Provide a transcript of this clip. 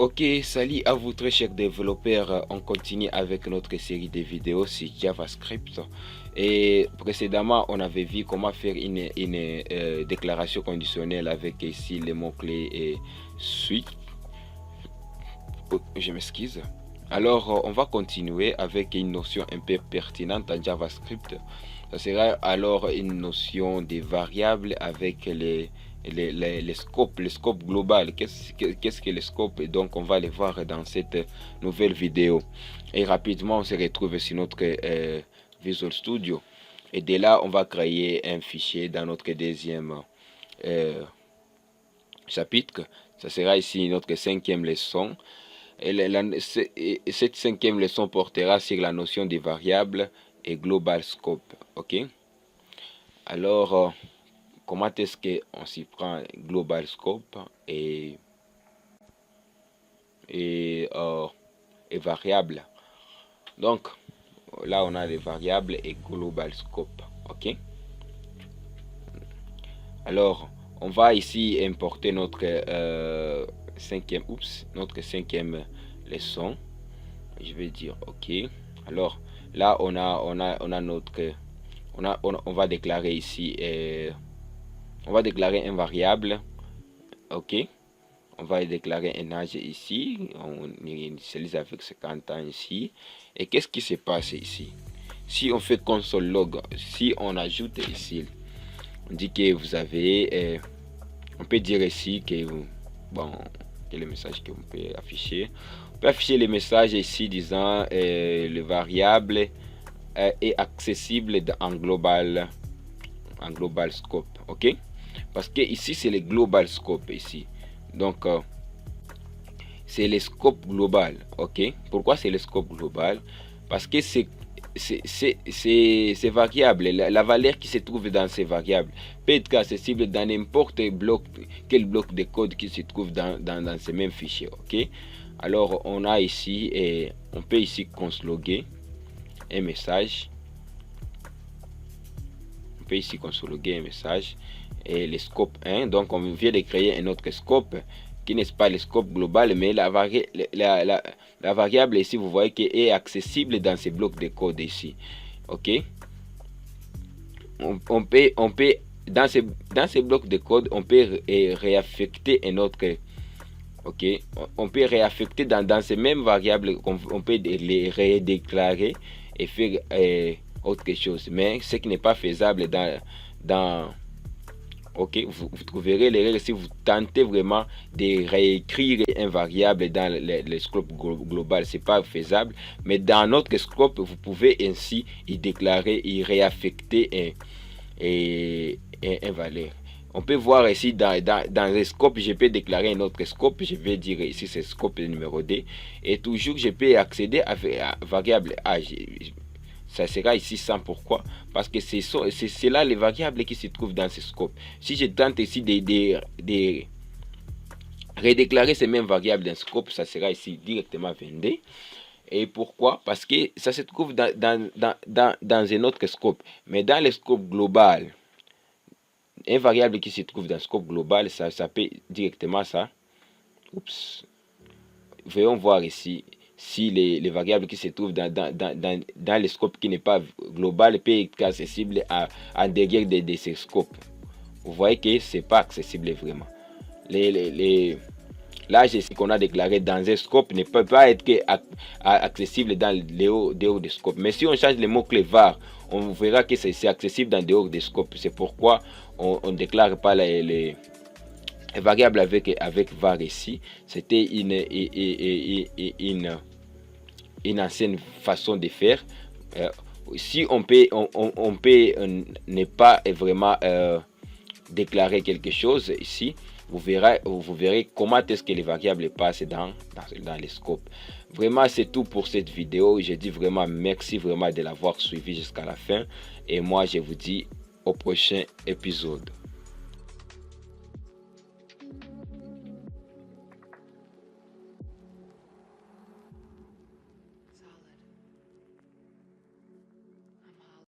Ok, salut à vous très chers développeurs. On continue avec notre série de vidéos sur JavaScript. Et précédemment, on avait vu comment faire une déclaration conditionnelle avec ici les mots-clés et suite. Oh, je m'excuse. Alors, on va continuer avec une notion un peu pertinente en JavaScript. Ça sera alors une notion de variable avec les scopes, le scope global. Qu'est-ce que le scope? Et donc, on va les voir dans cette nouvelle vidéo. Et rapidement, on se retrouve sur notre Visual Studio. Et de là, on va créer un fichier dans notre deuxième chapitre. Ça sera ici notre cinquième leçon. Et cette cinquième leçon portera sur la notion de variable et global scope. Ok. Alors, comment est-ce qu'on s'y prend global scope et variable? Donc, là, on a les variables et global scope. Ok. Alors, on va ici importer notre cinquième leçon. Je vais dire ok. Alors là on a notre on va déclarer ici on va déclarer un variable. Ok, on va déclarer un âge ici, on initialise avec 50 ans ici. Et qu'est-ce qui se passe ici? Si on fait console log, si on ajoute ici, on dit que vous avez on peut dire ici que bon, quel est le message que vous pouvez afficher? On peut afficher les messages ici disant le variable est accessible en global scope. Ok, parce que ici c'est le global scope ici. Donc c'est le scope global. Ok, pourquoi c'est le scope global? Parce que c'est variable, la valeur qui se trouve dans ces variables peut être accessible dans n'importe quel bloc de code qui se trouve dans ce même fichier. Ok, alors on a ici et on peut ici consologuer un message. On peut ici consologuer un message et le scope 1. Donc on vient de créer un autre scope qui n'est pas le scope global, mais la variable ici, vous voyez qu'elle est accessible dans ces blocs de code ici. Ok, on peut dans ces blocs de code, on peut réaffecter un autre. Ok, on peut réaffecter dans ces mêmes variables, on peut les redéclarer et faire autre chose, mais ce qui n'est pas faisable dans ok, vous trouverez l'erreur si vous tentez vraiment de réécrire un variable dans le scope global. C'est pas faisable, mais dans notre scope vous pouvez ainsi y déclarer, y réaffecter un valeur. On peut voir ici dans le scope, je peux déclarer un autre scope. Je vais dire ici c'est scope numéro 2 et toujours je peux accéder à variable âge. Ça sera ici 100. Pourquoi? Parce que c'est là les variables qui se trouvent dans ce scope. Si je tente ici de redéclarer ces mêmes variables dans scope, ça sera ici directement 22. Et pourquoi? Parce que ça se trouve dans un autre scope. Mais dans le scope global, une variable qui se trouve dans le scope global, ça peut directement ça. Oups. Voyons voir ici si les variables qui se trouvent dans le scope qui n'est pas global peut être accessible à derrière de ces scopes. Vous voyez que c'est pas accessible vraiment. L'âge ici qu'on a déclaré dans un scope ne peut pas être accessible dans le dehors des scopes. Mais si on change les mots-clés var, on verra que c'est accessible dans dehors des scopes. C'est pourquoi on ne déclare pas les variables avec var ici. C'était une ancienne façon de faire. Si on peut ne pas vraiment déclarer quelque chose ici, vous verrez comment est-ce que les variables passent dans les scopes. Vraiment, c'est tout pour cette vidéo. Je dis vraiment merci vraiment de l'avoir suivi jusqu'à la fin. Et moi, je vous dis au prochain épisode.